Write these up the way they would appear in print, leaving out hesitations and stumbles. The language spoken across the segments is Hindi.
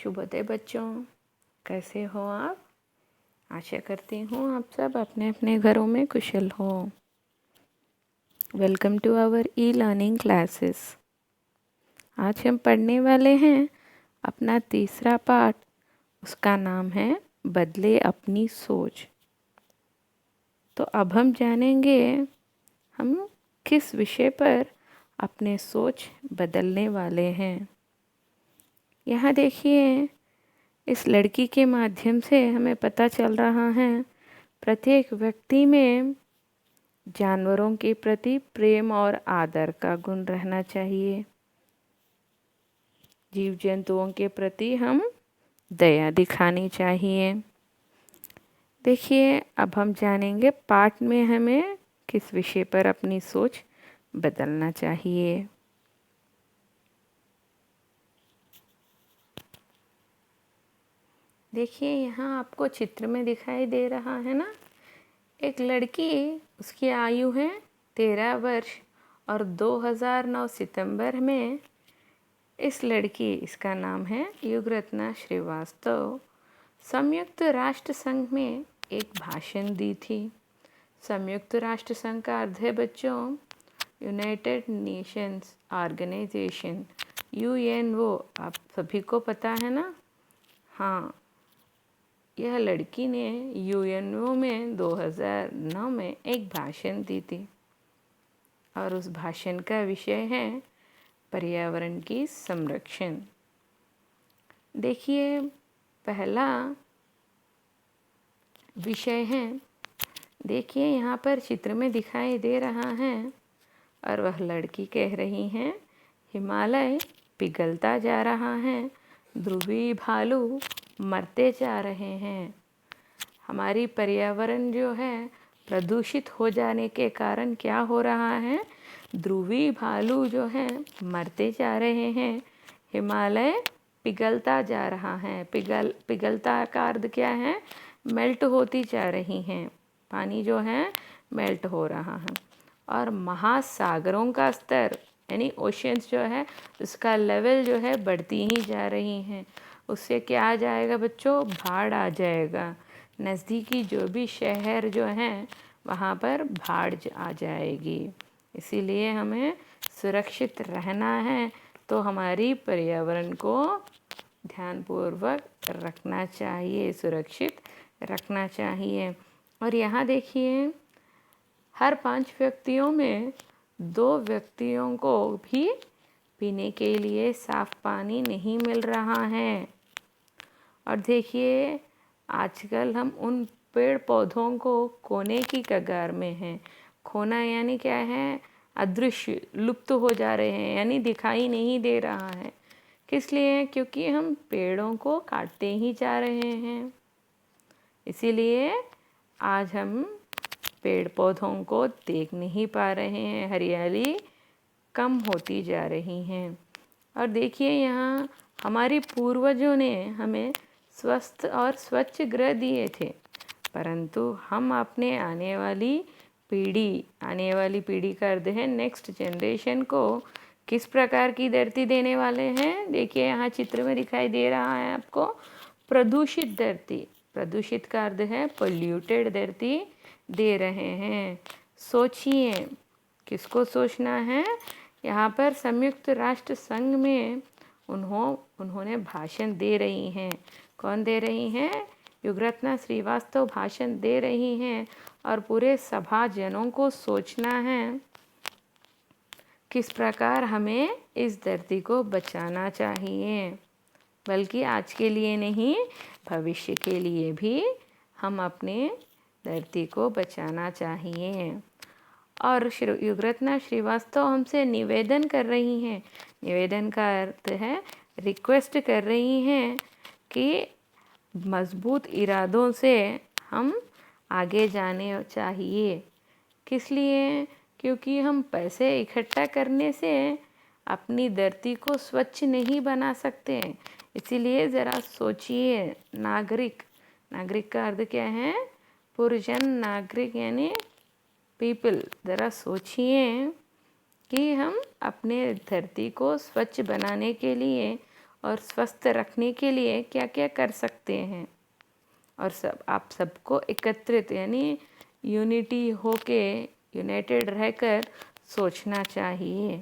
शुभोदय बच्चों, कैसे हो आप? आशा करती हूँ आप सब अपने अपने घरों में कुशल हो। Welcome to our e learning classes. आज हम पढ़ने वाले हैं अपना तीसरा पाठ। उसका नाम है बदले अपनी सोच। तो अब हम जानेंगे हम किस विषय पर अपने सोच बदलने वाले हैं। यहाँ देखिए, इस लड़की के माध्यम से हमें पता चल रहा है प्रत्येक व्यक्ति में जानवरों के प्रति प्रेम और आदर का गुण रहना चाहिए। जीव जंतुओं के प्रति हम दया दिखानी चाहिए। देखिए, अब हम जानेंगे पाठ में हमें किस विषय पर अपनी सोच बदलना चाहिए। देखिए, यहाँ आपको चित्र में दिखाई दे रहा है ना, एक लड़की, उसकी आयु है 13 वर्ष और 2009 सितंबर में इस लड़की, इसका नाम है युगरत्ना श्रीवास्तव, संयुक्त राष्ट्र संघ में एक भाषण दी थी। संयुक्त राष्ट्र संघ का अर्थ है बच्चों यूनाइटेड नेशंस ऑर्गेनाइजेशन, UNO। आप सभी को पता है ना? हाँ, यह लड़की ने UNO में 2009 में एक भाषण दी थी और उस भाषण का विषय है पर्यावरण की संरक्षण। देखिए, पहला विषय है, देखिए यहाँ पर चित्र में दिखाई दे रहा है और वह लड़की कह रही है हिमालय पिघलता जा रहा है, ध्रुवीय भालू मरते जा रहे हैं। हमारी पर्यावरण जो है प्रदूषित हो जाने के कारण क्या हो रहा है, ध्रुवीय भालू जो है मरते जा रहे हैं, हिमालय पिघलता जा रहा है। पिघलता का अर्थ क्या है? मेल्ट होती जा रही हैं, पानी जो है मेल्ट हो रहा है। और महासागरों का स्तर यानी ओशंस जो है उसका लेवल जो है बढ़ती ही जा रही हैं। उससे क्या आ जाएगा बच्चों? बाढ़ आ जाएगा। नज़दीकी जो भी शहर जो हैं वहाँ पर बाढ़ आ जाएगी। इसीलिए हमें सुरक्षित रहना है, तो हमारी पर्यावरण को ध्यानपूर्वक रखना चाहिए, सुरक्षित रखना चाहिए। और यहाँ देखिए, हर 5 व्यक्तियों में 2 व्यक्तियों को भी पीने के लिए साफ पानी नहीं मिल रहा है। और देखिए, आजकल हम उन पेड़ पौधों को खोने की कगार में हैं। खोना यानी क्या है? अदृश्य, लुप्त हो जा रहे हैं, यानी दिखाई नहीं दे रहा है। किस लिए? क्योंकि हम पेड़ों को काटते ही जा रहे हैं। इसीलिए आज हम पेड़ पौधों को देख नहीं पा रहे हैं, हरियाली कम होती जा रही हैं। और देखिए, यहाँ हमारे पूर्वजों ने हमें स्वस्थ और स्वच्छ ग्रह दिए थे, परंतु हम अपने आने वाली पीढ़ी का अर्थ है नेक्स्ट जनरेशन को किस प्रकार की धरती देने वाले हैं। देखिए, यहाँ चित्र में दिखाई दे रहा है आपको प्रदूषित धरती। प्रदूषित का अर्थ है पोल्यूटेड धरती दे रहे हैं। सोचिए, किसको सोचना है? यहाँ पर संयुक्त राष्ट्र संघ में उन्होंने भाषण दे रही हैं। कौन दे रही हैं? युगरत्ना श्रीवास्तव भाषण दे रही हैं और पूरे सभा जनों को सोचना है किस प्रकार हमें इस धरती को बचाना चाहिए। बल्कि आज के लिए नहीं, भविष्य के लिए भी हम अपने धरती को बचाना चाहिए। और युगरत्ना श्रीवास्तव हमसे निवेदन कर रही हैं। निवेदन का अर्थ है रिक्वेस्ट कर रही हैं कि मजबूत इरादों से हम आगे जाने चाहिए। किस लिए? क्योंकि हम पैसे इकट्ठा करने से अपनी धरती को स्वच्छ नहीं बना सकते। इसीलिए ज़रा सोचिए। नागरिक का अर्थ क्या है? पुरजन, नागरिक यानी पीपल। ज़रा सोचिए कि हम अपने धरती को स्वच्छ बनाने के लिए और स्वस्थ रखने के लिए क्या क्या कर सकते हैं, और आप सबको एकत्रित यानी यूनिटी होके, यूनाइटेड रहकर सोचना चाहिए।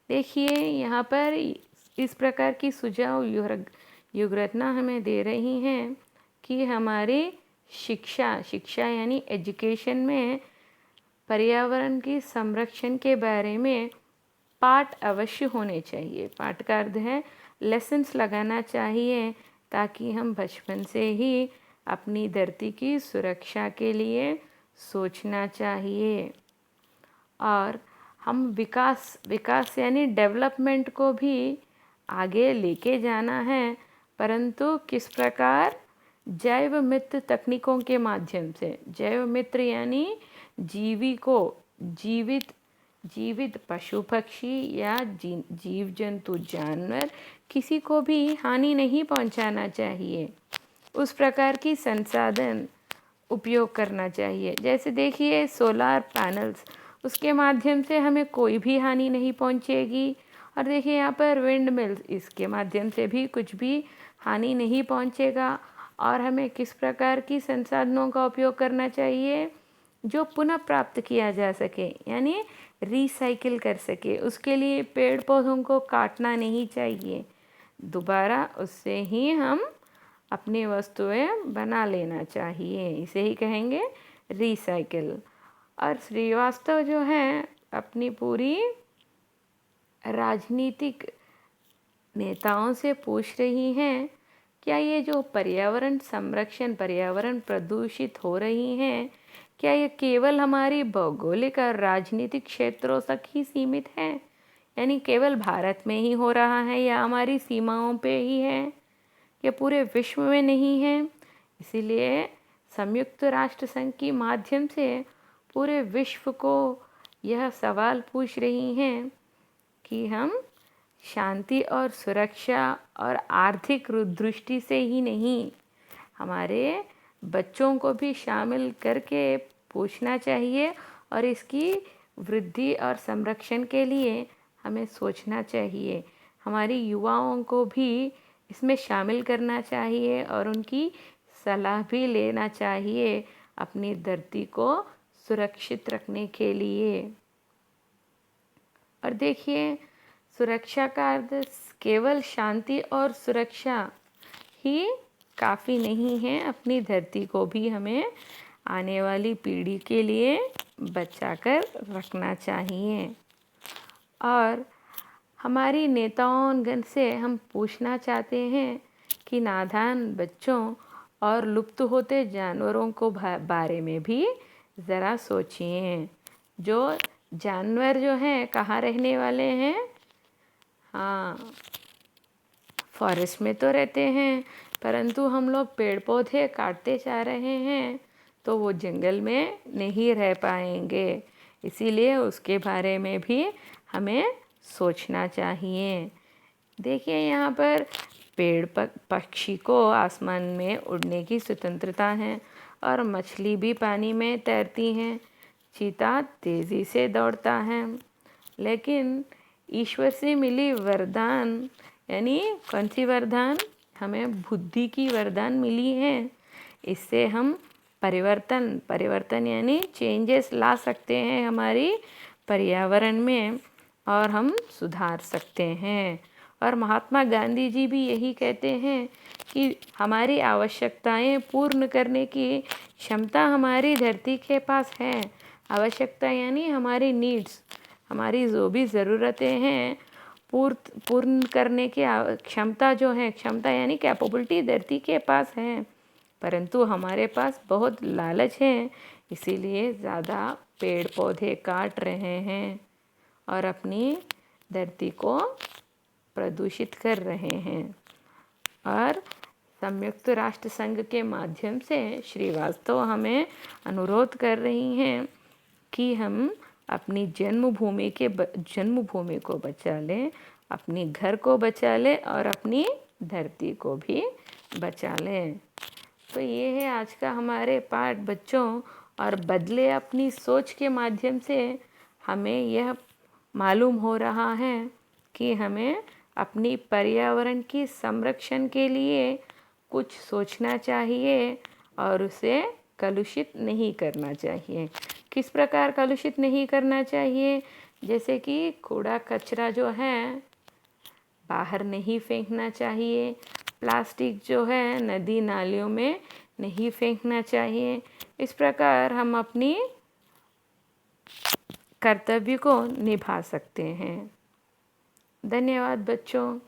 देखिए यहाँ पर इस प्रकार की सुझाव युगरत्ना हमें दे रही हैं कि हमारी शिक्षा यानी एजुकेशन में पर्यावरण की संरक्षण के बारे में पाठ अवश्य होने चाहिए। पाठ का अर्थ है लेसन्स लगाना चाहिए, ताकि हम बचपन से ही अपनी धरती की सुरक्षा के लिए सोचना चाहिए। और हम विकास यानी डेवलपमेंट को भी आगे लेके जाना है, परंतु किस प्रकार? जैव मित्र तकनीकों के माध्यम से। जैव मित्र यानी जीवित पशु पक्षी या जीव जंतु जानवर किसी को भी हानि नहीं पहुंचाना चाहिए। उस प्रकार की संसाधन उपयोग करना चाहिए। जैसे देखिए सोलार पैनल्स, उसके माध्यम से हमें कोई भी हानि नहीं पहुंचेगी। और देखिए यहाँ पर विंड मिल्स, इसके माध्यम से भी कुछ भी हानि नहीं पहुंचेगा। और हमें किस प्रकार की संसाधनों का उपयोग करना चाहिए? जो पुनः प्राप्त किया जा सके, यानी रिसाइकिल कर सके। उसके लिए पेड़ पौधों को काटना नहीं चाहिए, दोबारा उससे ही हम अपनी वस्तुएं बना लेना चाहिए। इसे ही कहेंगे रिसाइकिल। और श्रीवास्तव जो है अपनी पूरी राजनीतिक नेताओं से पूछ रही हैं, क्या ये जो पर्यावरण संरक्षण, पर्यावरण प्रदूषित हो रही हैं, क्या ये केवल हमारी भौगोलिक और राजनीतिक क्षेत्रों तक ही सीमित है, यानी केवल भारत में ही हो रहा है, या हमारी सीमाओं पे ही है, या पूरे विश्व में नहीं है? इसीलिए संयुक्त राष्ट्र संघ के माध्यम से पूरे विश्व को यह सवाल पूछ रही हैं कि हम शांति और सुरक्षा और आर्थिक दृष्टि से ही नहीं, हमारे बच्चों को भी शामिल करके पूछना चाहिए, और इसकी वृद्धि और संरक्षण के लिए हमें सोचना चाहिए। हमारी युवाओं को भी इसमें शामिल करना चाहिए और उनकी सलाह भी लेना चाहिए अपनी धरती को सुरक्षित रखने के लिए। और देखिए सुरक्षा का अर्थ केवल शांति और सुरक्षा ही काफ़ी नहीं है, अपनी धरती को भी हमें आने वाली पीढ़ी के लिए बचाकर रखना चाहिए। और हमारी नेताओंगण से हम पूछना चाहते हैं कि नादान बच्चों और लुप्त होते जानवरों को बारे में भी ज़रा सोचिए। जो जानवर जो हैं कहाँ रहने वाले हैं? हाँ, फॉरेस्ट में तो रहते हैं, परंतु हम लोग पेड़ पौधे काटते जा रहे हैं तो वो जंगल में नहीं रह पाएंगे। इसीलिए उसके बारे में भी हमें सोचना चाहिए। देखिए यहाँ पर पेड़ पक्षी को आसमान में उड़ने की स्वतंत्रता है, और मछली भी पानी में तैरती हैं। चीता तेज़ी से दौड़ता है, लेकिन ईश्वर से मिली वरदान, यानी कौन सी वरदान? हमें बुद्धि की वरदान मिली है। इससे हम परिवर्तन यानी चेंजेस ला सकते हैं हमारी पर्यावरण में, और हम सुधार सकते हैं। और महात्मा गांधी जी भी यही कहते हैं कि हमारी आवश्यकताएं पूर्ण करने की क्षमता हमारी धरती के पास है। आवश्यकता यानी हमारी नीड्स, हमारी जो भी ज़रूरतें हैं पूर्ण करने की क्षमता जो है, क्षमता यानी कैपेबिलिटी धरती के पास है, परंतु हमारे पास बहुत लालच है, इसीलिए ज़्यादा पेड़ पौधे काट रहे हैं और अपनी धरती को प्रदूषित कर रहे हैं। और संयुक्त राष्ट्र संघ के माध्यम से श्रीवास्तव हमें अनुरोध कर रही हैं कि हम अपनी जन्मभूमि को बचा लें, अपनी घर को बचा लें और अपनी धरती को भी बचा लें। तो ये है आज का हमारे पाठ बच्चों। और बदले अपनी सोच के माध्यम से हमें यह मालूम हो रहा है कि हमें अपनी पर्यावरण की संरक्षण के लिए कुछ सोचना चाहिए और उसे कलुषित नहीं करना चाहिए। किस प्रकार कलुषित नहीं करना चाहिए? जैसे कि कूड़ा कचरा जो है बाहर नहीं फेंकना चाहिए, प्लास्टिक जो है नदी नालियों में नहीं फेंकना चाहिए। इस प्रकार हम अपनी कर्तव्य को निभा सकते हैं। धन्यवाद बच्चों।